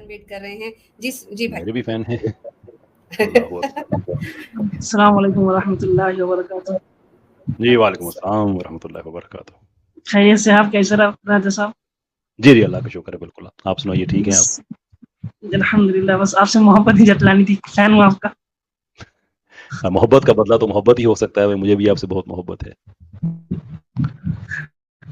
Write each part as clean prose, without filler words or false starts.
Fan wait کر رہے ہیں. جی بھائی. میرے بھی فین ہیں. السلام علیکم ورحمۃ اللہ وبرکاتہ. جی وعلیکم السلام ورحمۃ اللہ وبرکاتہ. خیریت سے آپ کیسے راجا صاحب؟ جی اللہ کا شکر ہے, بالکل. آپ سنائیے, ٹھیک ہیں آپ؟ الحمدللہ. بس آپ سے محبت ہی جتلانی تھی, فین ہوں آپ کا. محبت کا بدلہ تو محبت ہی ہو سکتا ہے. مجھے بھی آپ سے بہت محبت ہے.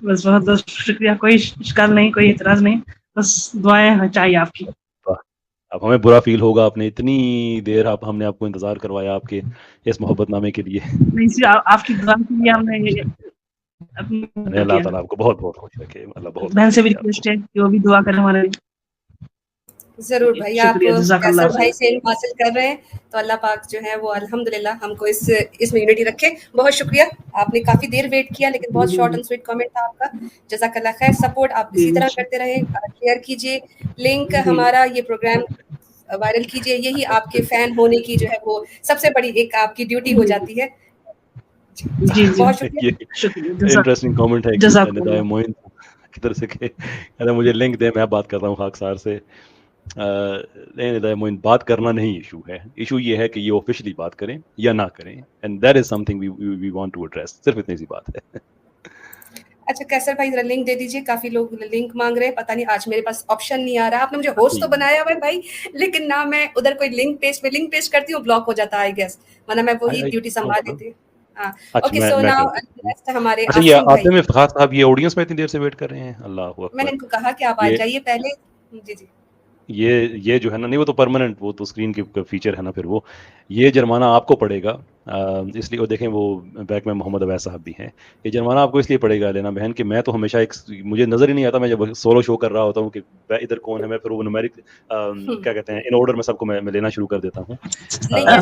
بس بہت بہت شکریہ. کوئی شکایت نہیں, کوئی اعتراض نہیں, بس دعائیں چاہیے آپ کی. اب ہمیں برا فیل ہوگا, آپ نے اتنی دیر ہم نے آپ کو انتظار کروایا آپ کے اس محبت نامے کے لیے. نہیں, آپ کی دعا کے لیے ہم نے اللہ تعالیٰ آپ کو بہت بہت خوش رکھے. اللہ بہت بہن خوش سے بھی رکھے آپ ریکویسٹ کو. ہے کہ وہ بھی دعا کریں ہمارے لیے. ضرور بھائی. آپ شکریہ, جزاک اللہ کیسر خیر. بھائی سے علم حاصل کر رہے ہیں تو اللہ پاک جو ہے وہ الحمدللہ ہم کو اس میں یونٹی رکھے. بہت شکریہ. آپ نے کافی دیر ویٹ کیا لیکن بہت شارٹ اینڈ سویٹ کامنٹ تھا آپ کا. جزاک اللہ خیر. سپورٹ آپ اسی طرح کرتے رہیں. شیئر کیجیے لنک ہمارا, یہ پروگرام وائرل کیجیے. یہی آپ کے فین ہونے کی جو ہے وہ سب سے بڑی ایک آپ کی ڈیوٹی ہو جاتی ہے. جی بہت شکریہ. شکریہ. انٹرسٹنگ کامنٹ ہے جزاک ندائے اللہ. معین کی طرف سے کہ مجھے لنک دیں, میں بات کر رہا ہوں خاکسار سے. ندائے معین, بات کرنا نہیں ایشو ہے. ایشو یہ ہے کہ یہ آفیشلی بات کریں یا نہ کریں. And that is something we want to address. صرف اتنی سی بات ہے. اچھا کیسر بھائی ذرا لنک دے دیجیے. کافی لوگ لنک مانگ رہے ہیں. پتہ نہیں آج میرے پاس آپشن نہیں آ رہا. آپ نے مجھے ہوسٹ تو بنایا ہوا ہے بھائی, لیکن نہ میں ادھر کوئی لنک پیسٹ کرتی ہوں, بلاک ہو جاتا ہے آئی گیس, ورنہ میں وہی ڈیوٹی سنبھال لیتی ہوں. اوکے, سو ناؤ نیکسٹ ہمارے آصم بھائی. آصم افتخار صاحب یہ آڈینس میں اتنی دیر سے ویٹ کر رہے ہیں. اللہ اکبر. میں نے ان کو کہا کہ آپ آ جائیے پہلے. جی یہ جو ہے نا, نہیں وہ تو پرماننٹ, وہ تو اسکرین کی فیچر ہے نا. پھر وہ یہ جرمانہ آپ کو پڑے گا اس لیے. وہ دیکھیں وہ بیک میں محمد اویس صاحب بھی ہیں. یہ جرمانہ آپ کو اس لیے پڑے گا لینا بہن کہ میں تو ہمیشہ مجھے نظر ہی نہیں آتا. میں جب سولو شو کر رہا ہوتا ہوں کہ ادھر کون ہے, میں پھر وہ نومیرک کیا کہتے ہیں ان آرڈر میں سب کو میں لینا شروع کر دیتا ہوں.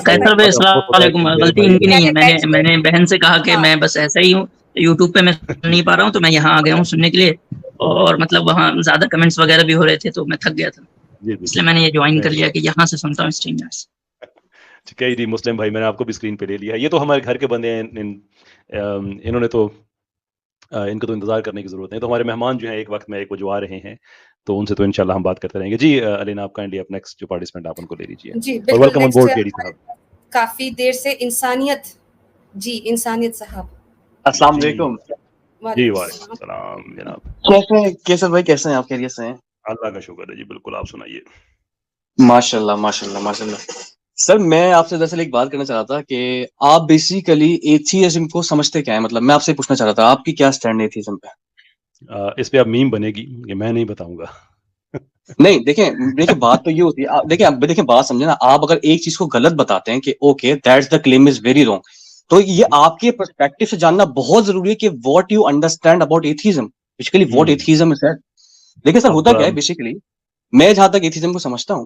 کیسر بھائی السلام علیکم. غلطی ان کی نہیں ہے. میں نے بہن سے کہا کہ میں بس ایسا ہی ہوں, یوٹیوب پہ میں سن نہیں پا رہا ہوں, تو میں یہاں آ گیا ہوں سننے کے لیے. اور مطلب وہاں زیادہ کمنٹس وغیرہ بھی ہو رہے تھے تو میں تھک گیا تھا, اس لیے میں نے یہ جوائن کر لیا کہ یہاں سے سنتا ہوں اسٹریم یارڈز. جی مسلم بھائی, میں نے آپ کو بھی اسکرین پہ لے لیا. یہ تو ہمارے گھر کے بندے ہیں. انہوں نے تو ان کو تو انتظار کرنے کی ضرورت نہیں. تو ہمارے مہمان جو ہیں ایک وقت میں ایک وہ جو آ رہے ہیں, تو ان سے تو انشاءاللہ ہم بات کرتے رہیں گے. جی علینا, آپ کائنڈلی اپ نیکسٹ جو پارٹیسپینٹ آپ ان کو لے لیجیے. جی اور ویلکم آن بورڈ کیری صاحب. کافی دیر سے انسانیت. جی انسانیت صاحب, السلام علیکم. جی وعلیکم السلام جناب. کیسے ہیں کیسر بھائی, کیسے ہیں آپ؟ خیریت سے ہیں؟ اللہ کا شکر ہے جی, بالکل. آپ سنائیے. ماشاء اللہ ماشاء اللہ ماشاء اللہ. سر میں آپ سے دراصل ایک بات کرنا چاہ رہا تھا کہ آپ بیسیکلی ایتھیزم کو سمجھتے کیا ہے. مطلب میں آپ سے پوچھنا چاہ رہا تھا آپ کی کیا سٹینڈ ہے ایتھیزم پہ. اس پہ اب میم بنے گی کہ میں نہیں بتاؤں گا. نہیں دیکھیں بات تو یہ ہوتی ہے. دیکھیں بات سمجھے نا, آپ اگر ایک چیز کو غلط بتاتے ہیں کہ okay that's the claim is very wrong, تو یہ آپ کے پرسپیکٹو سے جاننا بہت ضروری ہے کہ what you understand about atheism, basically what atheism is. دیکھیں سر ہوتا کیا ہے بیسیکلی, میں جہاں تک ایتھیزم کو سمجھتا ہوں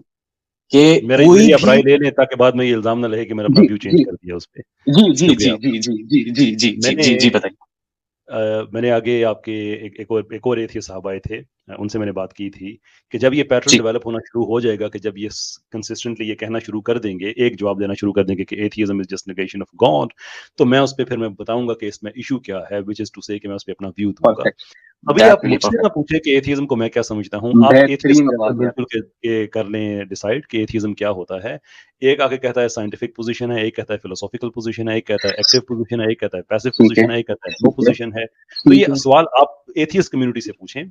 کہ میری اپرائی لے لیں تاکہ بعد میں یہ الزام نہ رہے کہ میں نے اپنا ویو چینج کر دیا اس پہ. جی جی جی جی جی جی جی جی جی بتائیے. میں نے آگے آپ کے ایک اور ایتھیسٹ صاحب آئے تھے, ان سے میں نے بات کی تھی کہ جب یہ پیٹرن ڈیولپ ہونا شروع ہو جائے گا, کہ جب یہ کنسسٹنٹلی یہ کہنا شروع کر دیں گے, ایک جواب دینا شروع کر دیں گے کہ atheism is just negation of God, تو میں اس پہ پھر میں بتاؤں گا کہ اس میں ایشو کیا ہے, وچ از ٹو سے کہ میں اس پہ اپنا ویو دوں گا. ابھی آپ مجھ سے نہ پوچھیں کہ ایتھیزم کو میں کیا سمجھتا ہوں, آپ ایتھیسٹ کر لیں ڈیسائیڈ کہ ایتھیزم کیا ہوتا ہے. ایک آگے کہتا ہے سائنٹیفک پوزیشن ہے, ایک کہتا ہے فلسافیکل پوزیشن ہے, ایک کہتا ہے ایکٹیو پوزیشن ہے, ایک کہتا ہے پیسو پوزیشن ہے, ایک کہتا ہے نو پوزیشن ہے. تو یہ سوال آپ ایتھیسٹ کمیونٹی سے پوچھیں.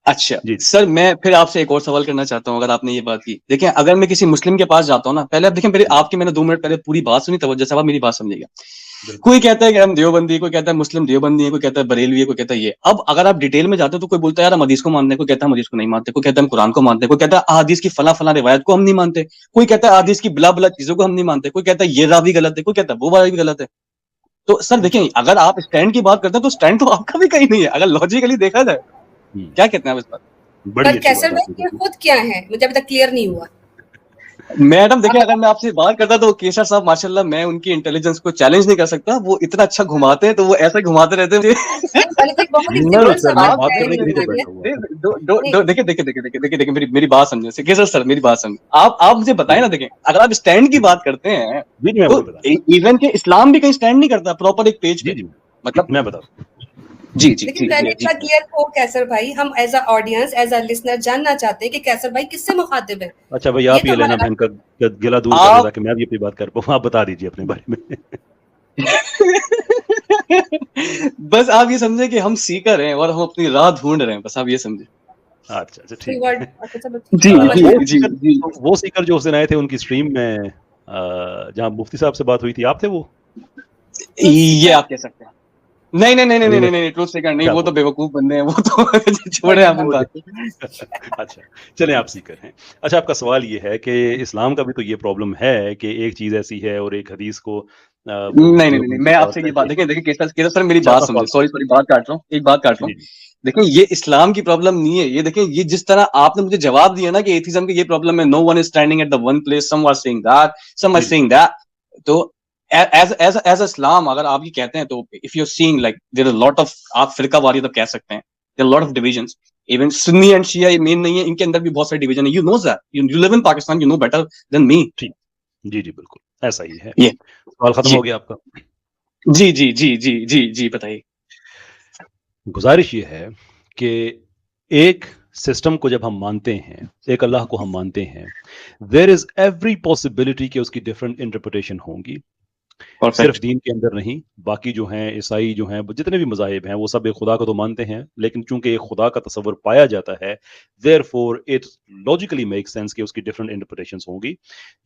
اچھا سر, میں پھر آپ سے ایک اور سوال کرنا چاہتا ہوں. اگر آپ نے یہ بات کی, دیکھیں اگر میں کسی مسلم کے پاس جاتا ہوں نا, پہلے دیکھیں آپ کی میں نے 2 منٹ پہلے پوری بات سنی, توجہ سے آپ میری بات سمجھیے گا. کوئی کہتا ہے کہ ہم دیوبندی, کوئی کہتا ہے مسلم دیوبندی ہے, کوئی کہتا ہے بریلوی ہے, کوئی کہتا ہے یہ. اب اگر آپ ڈیٹیل میں جاتے ہیں تو کوئی بولتا ہے یار ہم حدیث کو مانتے ہیں, کوئی کہتا ہے ہم حدیث کو نہیں مانتے, کوئی کہتا ہے ہم قرآن کو مانتے ہیں, کوئی کہتا ہے حدیث کی فلاں فلاں روایت کو ہم نہیں مانتے, کوئی کہتا ہے حدیث کی بلا بلا چیزوں کو ہم نہیں مانتے, کوئی کہتا ہے یہ راوی غلط ہے, کوئی کہتا ہے وہ راوی غلط ہے. تو سر دیکھیں اگر آپ اسٹینڈ کی بات کرتے ہیں تو اسٹینڈ تو آپ کا بھی کہیں نہیں ہے اگر لاجیکلی دیکھا جائے. کیا کہتے ہیں آپ اس بات؟ پر کیسر بھائی یہ خود کیا ہے, مجھے ابھی تک کلیئر نہیں ہوا. میڈم دیکھیں اگر میں آپ سے بات کرتا تو کیسر صاحب ماشاءاللہ میں ان کی انٹیلیجنس کو چیلنج نہیں کر سکتا, وہ اتنا اچھا گھماتے ہیں تو وہ ایسے گھماتے رہتے ہیں. دیکھیں میری بات سمجھیں کیسر سر, میری بات سمجھیں. آپ مجھے بتائیں نا, دیکھیں اگر آپ اسٹینڈ کی بات کرتے ہیں تو ایون کہ اسلام بھی کہیں اسٹینڈ نہیں کرتا پراپر ایک پیج پہ. مطلب میں بتاؤں جی جی لیکن پہلے ایک بار کلیئر ہو کیسر بھائی, ہم as a audience, as a listener جاننا چاہتے ہیں کہ کیسر بھائی کس سے مخاطب ہے. اچھا بھائی آپ یہ لینا بہن کا گلا دور کر دیں تاکہ میں بھی اپنی بات کر پاؤں. آپ بتا دیجیے اپنے بارے میں. بس آپ یہ سمجھیں کہ ہم سیکر ہیں اور ہم اپنی راہ ڈھونڈ رہے ہیں, بس آپ یہ سمجھیں. اچھا ٹھیک ہے. وہ سیکر جو اس دن آئے تھے ان کی اسٹریم میں جہاں مفتی صاحب سے بات ہوئی تھی, آپ تھے وہ؟ یہ آپ کہہ سکتے ہیں. نہیں ٹروتھ سیکر نہیں, وہ تو بیوقوف بندے ہیں, وہ تو چھوڑے آپ ان بات. اچھا چلیں آپ سیکر ہیں. اچھا آپ کا سوال یہ ہے کہ اسلام کا بھی تو یہ پرابلم ہے کہ ایک چیز ایسی ہے اور ایک حدیث کو نہیں میں آپ سے یہ بات دیکھیں کیسر سر میری بات سمجھے, سوری بات کاٹ رہا ہوں, ایک بات کاٹ رہا ہوں. دیکھیں یہ اسلام کی پرابلم نہیں ہے, یہ دیکھیں یہ جس طرح آپ نے مجھے جواب دیا نا کہ ایتھیزم کی یہ پرابلم ہے, no one is standing at the one place, some are saying that, some are saying that. تو ایز اسلام اگر آپ یہ کہتے ہیں تو if you saying like there are lot of, آپ فرقہ واریت کہہ سکتے ہیں, there are lot of divisions, even Sunni and Shia مین نہیں ہے, ان کے اندر بھی بہت سارے ڈویژن ہیں. You know that, you live in Pakistan, you know better than me. جی بالکل ایسا ہی ہے. سوال ختم ہو گیا آپ کا؟ جی بتائیے. گزارش یہ ہے کہ ایک سسٹم کو جب ہم مانتے ہیں, ایک اللہ کو ہم مانتے ہیں, دیر از ایوری پاسبلٹی کہ اس کی ڈفرینٹ انٹرپریٹیشن ہوں گی. صرف دین کے اندر نہیں, باقی جو ہیں عیسائی جو ہیں, جتنے بھی مذاہب ہیں, وہ سب ایک خدا کو تو مانتے ہیں, لیکن چونکہ ایک خدا کا تصور پایا جاتا ہے, therefore it logically make sense کہ اس کی ڈفرینٹ انٹرپریٹیشنز ہوں گی.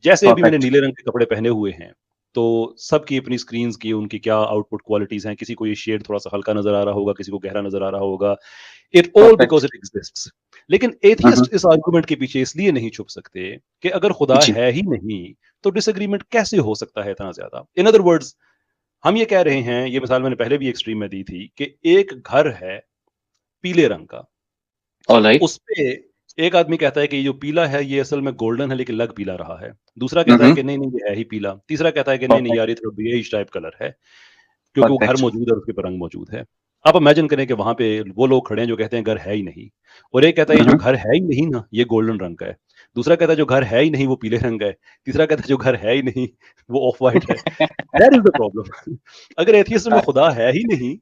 جیسے ابھی میں نے نیلے رنگ کے کپڑے پہنے ہوئے ہیں, تو سب کی اپنی سکرینز کی ان کی کیا آؤٹ پٹ کوالٹیز ہیں. کسی کو یہ شیڈ تھوڑا سا ہلکا نظر آ رہا ہوگا, کسی کو گہرا نظر آ رہا ہوگا. It all because it exists. لیکن ایتھیسٹ اس آرگومنٹ کے پیچھے اس لیے نہیں چھپ سکتے کہ اگر خدا ہے ہی نہیں تو ڈس ایگریمنٹ کیسے ہو سکتا ہے اتنا زیادہ. ان ادر ورڈز ہم یہ کہہ رہے ہیں, یہ مثال میں نے پہلے بھی ایک اسٹریم میں دی تھی, کہ ایک گھر ہے پیلے رنگ کا, اس پہ ایک آدمی کہتا ہے کہ یہ جو پیلا ہے یہ اصل میں گولڈن ہے لیکن لگ پیلا رہا ہے. دوسرا کہتا ہے کہ نہیں یہ ہے ہی پیلا. تیسرا کہتا ہے کہ نہیں یار یہ تو بیج ٹائپ کلر ہے, کیونکہ وہ گھر موجود ہے اور اس کے پر رنگ موجود ہے. آپ امیجن کریں کہ وہاں پہ وہ لوگ کھڑے ہیں جو کہتے ہیں گھر ہے ہی نہیں, اور ایک کہتا ہے یہ جو گھر ہے ہی نہیں نا یہ گولڈن رنگ کا ہے. دوسرا کہتا ہے جو گھر ہے ہی نہیں وہ پیلے رنگ کا ہے. تیسرا کہتا ہے جو گھر ہے ہی نہیں وہ آف وائٹ ہے. That is the problem. اگر ایتھیسٹ میں خدا ہے ہی نہیں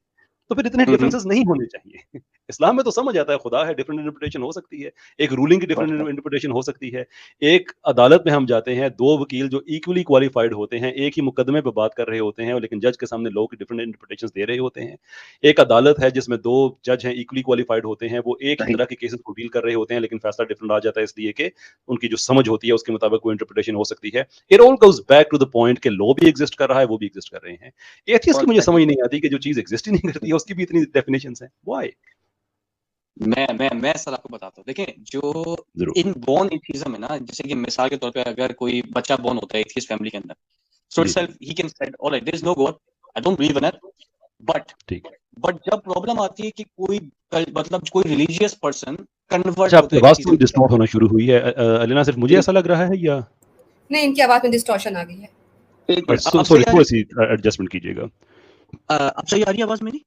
تو پھر اتنے ڈفرینسز نہیں ہونے چاہیے. اسلام میں تو سمجھ آتا ہے خدا ہے, ڈفرینٹ انٹرپریٹیشن ہو سکتی ہے, ایک رولنگ کی ڈفرینٹ انٹرپریٹیشن ہو سکتی ہے. ایک عدالت میں ہم جاتے ہیں, دو وکیل جو ایکولی کوالیفائڈ ہوتے ہیں, ایک ہی مقدمے پہ بات کر رہے ہوتے ہیں, لیکن جج کے سامنے لوگ کی ڈفرینٹ انٹرپریٹیشن دے رہے ہوتے ہیں. ایک عدالت ہے جس میں دو جج ہیں ایکولی کوالیفائڈ ہوتے ہیں, وہ ایک ہی طرح کے کیسز کو ڈیل کر رہے ہوتے ہیں, لیکن فیصلہ ڈفرینٹ آ جاتا ہے اس لیے کہ ان کی جو سمجھ ہوتی ہے اس کے مطابق وہ انٹرپریٹیشن ہو سکتی ہے. It all goes back to the point کہ لو بھی ایگزسٹ کر رہا ہے, وہ بھی ایگزسٹ کر رہے ہیں. ایتھیسٹ کی مجھے سمجھ نہیں آتی کہ جو چیز ایگزسٹ ہی نہیں کرتی ہے اس کی بھی اتنی ڈیفینیشنز ہیں. وائی؟ میں سر آپ کو بتاتا ہوں. دیکھیں جو ان بورن ایتھیزم ہے نا, جیسے کہ مثال کے طور پہ اگر کوئی بچہ بورن ہوتا ہے ایتھیسٹ فیملی کے اندر, سو اٹ سیلف ہی can said all right there is no God, I don't believe in it. But جب پرابلم آتی ہے کہ کوئی مطلب کوئی ریلیجیس پرسن کنورٹ ہوتا ہے, آواز تو ڈسٹارٹ ہونا شروع ہوئی ہے علینا, صرف مجھے ایسا لگ رہا ہے یا نہیں ان کی آواز میں ڈسٹورشن آ گئی ہے؟ سوری تھوڑی سی ایڈجسٹمنٹ کیجیے گا. اب صحیح آ رہی ہے آواز میری؟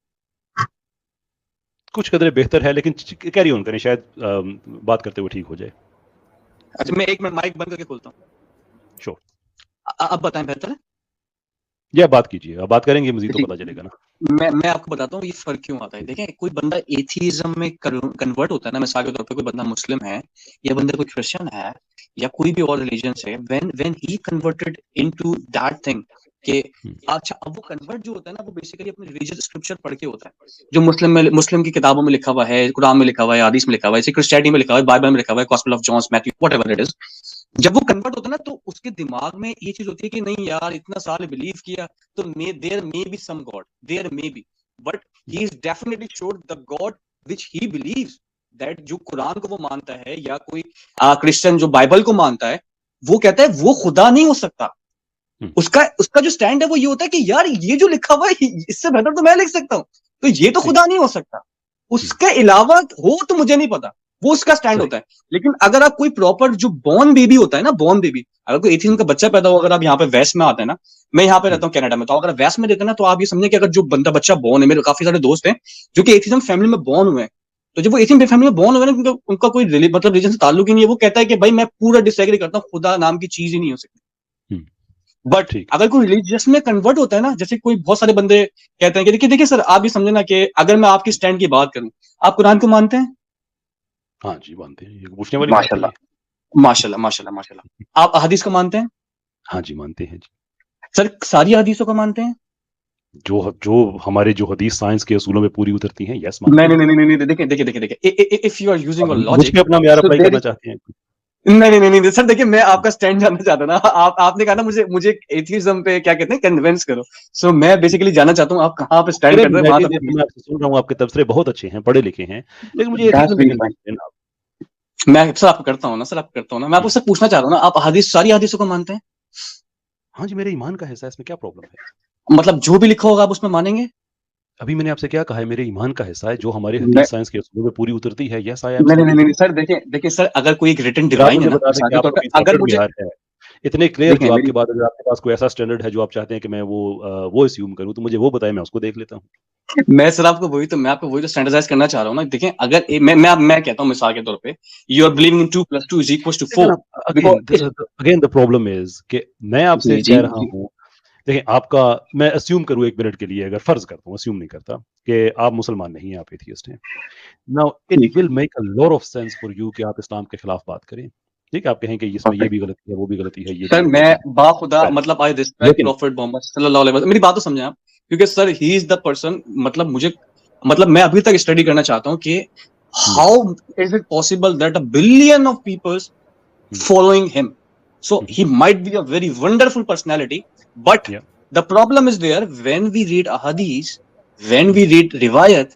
کچھ قدرے بہتر ہے لیکن کیری آن کریں, شاید بات کرتے ہوئے ٹھیک ہو جائے. اچھا میں ایک منٹ مائک بند کر کے کھولتا ہوں. شور. اب بتائیں بہتر ہے یا بات کیجیے, اب بات کریں گے مزید تو پتہ چلے گا نا. میں آپ کو بتاتا ہوں یہ فرق کیوں آتا ہے. دیکھیں کوئی بندہ ایتھیزم میں کنورٹ ہوتا ہے نا, مثال کے طور پہ کوئی بندہ مسلم ہے یا بندہ کوئی کرسچن ہے یا کوئی بھی اور ریلیجن سے, when he converted into that thing کہ اچھا اب وہ کنورٹ جو ہوتا ہے نا وہ بیسیکلی اپنے ریلیجیس اسکرپچر پڑھ کے ہوتا ہے, جو مسلم کی کتابوں میں لکھا ہوا ہے, قرآن میں لکھا ہوا ہے, حدیث میں لکھا ہوا ہے, کرسچینٹی میں لکھا ہوا ہے, بائبل میں لکھا ہوا ہے, gospel of John, Matthew, whatever it is. جب وہ کنورٹ ہوتا ہے نا تو اس کے دماغ میں یہ چیز ہوتی ہے کہ نہیں یار اتنا سال بلیو کیا تو there may be some God, there may be, but he is definitely sure the God which he believes, that جو قرآن کو وہ مانتا ہے یا کوئی کرسچن جو بائبل کو مانتا ہے وہ کہتا ہے وہ خدا نہیں ہو سکتا. اس کا جو سٹینڈ ہے وہ یہ ہوتا ہے کہ یار یہ جو لکھا ہوا ہے اس سے بہتر تو میں لکھ سکتا ہوں, تو یہ تو خدا نہیں ہو سکتا, اس کے علاوہ ہو تو مجھے نہیں پتا, وہ اس کا سٹینڈ ہوتا ہے. لیکن اگر آپ کوئی پراپر جو بورن بیبی ہوتا ہے نا, بورن بیبی, اگر کوئی ایتھیزم کا بچہ پیدا ہو, اگر آپ یہاں پہ ویسٹ میں آتے ہیں نا, میں یہاں پہ رہتا ہوں کینیڈا میں, تو اگر ویسٹ میں دیتے ہیں نا تو آپ یہ سمجھیں کہ اگر جو بندہ بچہ بورن ہے, میرے کافی سارے دوست ہیں جو کہ ایتھیزم فیملی میں بورن ہوئے ہیں, تو جب وہ ایتھیزم فیملی میں بورن ہوئے نا ان کا کوئی مطلب ریلیجن سے تعلق ہی نہیں ہے, وہ کہتا ہے کہ بھائی میں پورا ڈس ایگری کرتا ہوں, خدا نام کی چیز ہی نہیں ہو سکتی. بٹ اگر کوئی ریلیجیس میں کنورٹ ہوتا ہے نا, جیسے کوئی بہت سارے بندے کہتے ہیں کہ دیکھیے سر آپ بھی سمجھے نا کہ اگر میں آپ کی اسٹینڈ کی بات کروں, آپ قرآن کو مانتے ہیں؟ ہاں جی مانتے ہیں, یہ پوچھنے والی ماشاء اللہ ماشاء اللہ ماشاء اللہ ماشاء اللہ. آپ احادیث کو مانتے ہیں؟ ہاں جی مانتے ہیں جی. سر ساری حدیثوں کو مانتے ہیں؟ جو ہمارے جو حدیث سائنس کے اصولوں میں پوری اترتی ہیں, یس نہیں, دیکھیں if you are using logic, اپنا معیار اپلائی کرنا چاہتے ہیں. نہیں سر, دیکھیے میں آپ کا اسٹینڈ جاننا چاہتا ہوں نا. آپ نے کہا نا مجھے ایتھیزم پہ کیا کہتے ہیں کنونس کرو, سو میں بیسیکلی جاننا چاہتا ہوں آپ کہاں پہ اسٹینڈ کرتے ہیں. میں آپ سے سن رہا ہوں, آپ کے تبصرے بہت اچھے ہیں, پڑھے لکھے ہیں, لیکن مجھے میں سر آپ کو کرتا ہوں نا, میں آپ سے پوچھنا چاہ رہا ہوں نا, آپ ساری حدیثوں کو مانتے ہیں؟ ہاں جی, میرے ایمان کا حصہ ہے, اس میں کیا پرابلم ہے؟ مطلب جو بھی لکھا ہوگا آپ اس میں مانیں گے؟ ابھی میں نے آپ سے کیا کہا ہے, میرے ایمان کا حصہ ہے جو ہمارے حدیث سائنس کے اصولوں میں پوری اترتی ہے. یس نہیں سر, دیکھیں سر, اگر کوئی ایک ریٹن ڈیوائن ہے نا, اگر مجھے اتنے کلیئر جو آپ کے بعد اگر آپ کے پاس کوئی ایسا اسٹینڈرڈ ہے جو آپ چاہتے ہیں کہ میں وہ اسیوم کروں, تو مجھے وہ بتائیں, میں اس کو دیکھ لیتا ہوں. میں سر آپ کو میں آپ کو وہی تو اسٹینڈرڈائز کرنا چاہ رہا ہوں نا. دیکھیں اگر میں کہتا ہوں مثال کے طور پہ, you are believing in 2 + 2 = 4. Again the problem is کہ میں آپ سے کہہ رہا ہوں, دیکھیں آپ کا, میں اسیوم کروں ایک منٹ کے لیے, اگر فرض کرتا ہوں, اسیوم نہیں کرتا, کہ آپ مسلمان نہیں ہیں, آپ ایتھیسٹ ہیں. Now it will make a lot of sense for you کہ آپ اسلام کے خلاف بات کریں. ٹھیک ہے, آپ کہیں کہ اس میں یہ بھی غلطی ہے, وہ بھی غلطی ہے, یہ سر میں باخدا مطلب آئی ریسپیکٹ پروفیٹ محمد صلی اللہ علیہ وسلم, میری بات تو سمجھیں آپ, کیونکہ سر ہی از دا پرسن, مطلب میں ابھی تک اسٹڈی کرنا چاہتا ہوں کہ how is it possible that 1 billion of peoples following him. So he might be a very wonderful personality, but the problem is there when we read ahadith, when we read riwayat,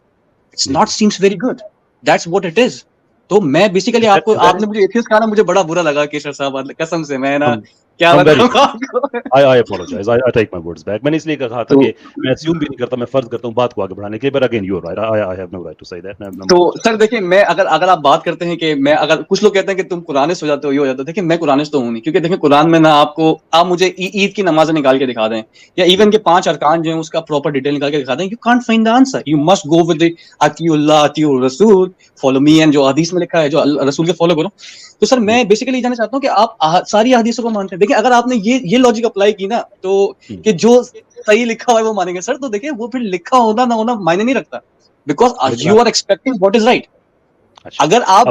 it's not seems very good. That's what it is. تو میں basically آپ نے مجھے atheist کہا نا, مجھے بڑا برا لگا کیشر صاحب, قسم سے میں نا کیا بتاؤں آپ کو. I apologize. I take my words back. میں نے اس لیے کہا تھا کہ میں اسیوم بھی نہیں کرتا, میں فرض کرتا ہوں بات کو آگے بڑھانے کے لیے, but again you are right. I have no right to say that. تو سر دیکھیں, میں اگر آپ بات کرتے ہیں کہ میں, اگر کچھ لوگ کہتے ہیں کہ تم قرآنسٹ ہو جاتے ہو, یہ ہو جاتا ہے, دیکھیں میں قرآنسٹ تو ہوں نہیں, کیونکہ دیکھیں قرآن میں نا آپ مجھے عید کی نماز نکال کے دکھا دیں, یا ایون کے 5 ارکان جو ہیں اس کا پراپر ڈیٹیل نکال کے دکھا دیں, you can't find the answer. You must go with the اطیعوا اللہ اطیعوا الرسول, follow me, and جو حدیث میں لکھا ہے, جو رسول کے فالو کرو. تو سر میں بیسیکلی جاننا چاہتا ہوں کہ آپ ساری حدیثوں کو مانتے ہیں. دیکھیں اگر آپ نے یہ لاجک اپلائی کی نا, تو کہ جو صحیح لکھا ہوا ہے وہ مانیں گے سر, تو دیکھیں وہ پھر لکھا ہونا نہ ہونا معنی نہیں رکھتا, because you are expecting what is right. اگر آپ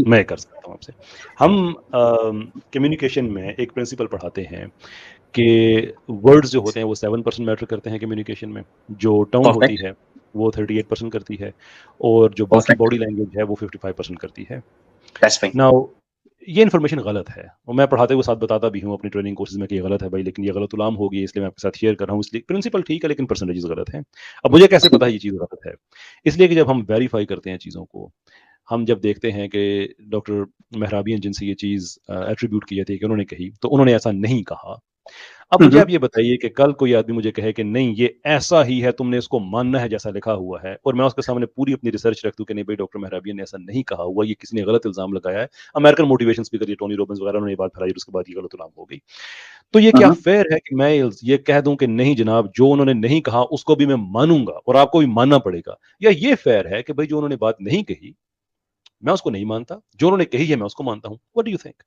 میں کر سکتا ہوں آپ سے, ہم کمیونیکیشن میں ایک پرنسپل پڑھاتے ہیں کہ ورڈز جو ہوتے ہیں وہ 7% میٹر کرتے ہیں کمیونیکیشن میں, جو ٹون ہوتی ہے وہ 38% کرتی ہے, اور جو باقی باڈی لینگویج ہے وہ 55% کرتی ہے. Now یہ انفارمیشن غلط ہے, اور میں پڑھاتے ہوئے ساتھ بتاتا بھی ہوں اپنی ٹریننگ کورسز میں کہ یہ غلط ہے بھائی, لیکن یہ غلط غلام ہوگی, اس لیے میں آپ کے ساتھ شیئر کر رہا ہوں. اس لیے پرنسپل ٹھیک ہے, لیکن پرسنٹیجز غلط ہیں. اب مجھے کیسے پتا ہے یہ چیز غلط ہے؟ اس لیے کہ جب ہم ویریفائی کرتے ہیں چیزوں کو, ہم جب دیکھتے ہیں کہ ڈاکٹر مہرابین جن سے یہ چیز ایٹریبیوٹ کی جاتی ہے کہ انہوں نے کہی, تو انہوں نے ایسا نہیں کہا. اب مجھے آپ یہ بتائیے کہ کل کوئی آدمی مجھے کہے کہ نہیں یہ ایسا ہی ہے, تم نے اس کو ماننا ہے جیسا لکھا ہوا ہے, اور میں اس کے سامنے پوری اپنی ریسرچ رکھ دوں کہ نہیں بھائی ڈاکٹر مہرابین نے ایسا نہیں کہا ہوا, یہ کسی نے غلط الزام لگایا ہے, امریکن موٹیویشن اسپیکر ٹونی روبنز وغیرہ نے یہ بات پھیلائی, اس کے بعد یہ غلط الزام ہو گئی. تو یہ کیا فیئر ہے کہ میں یہ کہہ دوں کہ نہیں جناب جو انہوں نے نہیں کہا اس کو بھی میں مانوں گا اور آپ کو بھی ماننا پڑے گا, یا یہ فیئر ہے کہ بھائی جو انہوں نے بات نہیں کہی میں اس کو نہیں مانتا, جو انہوں نے کہی ہے میں اس کو مانتا ہوں. What do you think?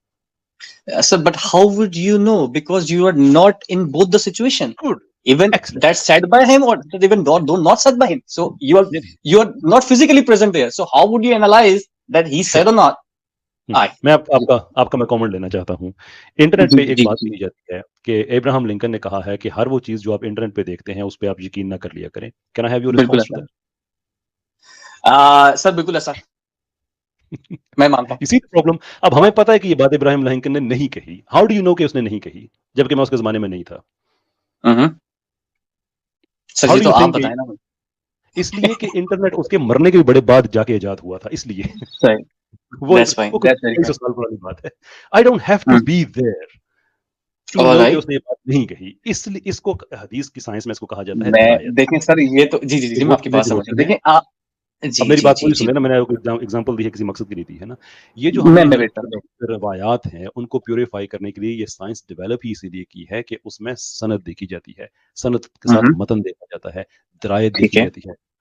Sir, but how would you know? Because you are not in both the situation. Good. Even Excellent. that's said by him or even not said by him. So you are not physically present there. So how would you analyze that he said or not? میں آپ کا میں comment لینا چاہتا ہوں. Internet پہ ایک بات کہی جاتی ہے کہ ابراہم لنکن نے کہا ہے کہ ہر وہ چیز جو آپ انٹرنیٹ پہ دیکھتے ہیں اس پہ آپ یقین نہ کر لیا کریں. Can I have your response to that? سر بالکل ایسا میں مانتا ہوں. اسی پرابلم, اب ہمیں پتا ہے کہ یہ بات ابراہیم لنکن نے نہیں کہی. ہاؤ ڈو یو نو کہ اس نے نہیں کہی جبکہ میں اس کے زمانے میں نہیں تھا؟ سر یہ تو آپ بتائیں نا. اس لیے کہ انٹرنیٹ اس کے مرنے کے بھی بڑے بعد جا کے ایجاد ہوا تھا, اس لیے وہ سال پرانی بات ہے. I don't have to be there to know کہ اس نے یہ بات نہیں کہی. اس لیے اس کو حدیث کی سائنس میں اس کو کہا جاتا ہے. دیکھیں سر یہ تو جی میں آپ کی بات سمجھ رہا ہوں. دیکھیں میری بات پوری سنیں نا, میں نے ایگزامپل دی ہے کسی مقصد کے لیے دی ہے نا. یہ جو روایات ہیں ان کو پیوریفائی کرنے کے لیے یہ سائنس ڈیولپ ہی اسی لیے کی ہے کہ اس میں سند دیکھی جاتی ہے, سند کے ساتھ متن دیکھا جاتا ہے, درایت دیکھی جاتی ہے,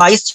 22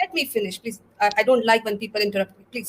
Let me finish, please. I don't like when people interrupt me. Please,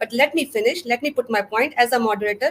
but let me finish, let me put my point as a moderator.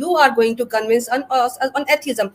you are going to convince on atheism,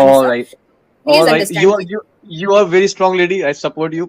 all right you are very strong lady, I support you,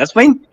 that's fine,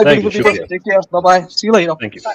Thank you, beautiful people, take care, bye bye, see you later. Thank you.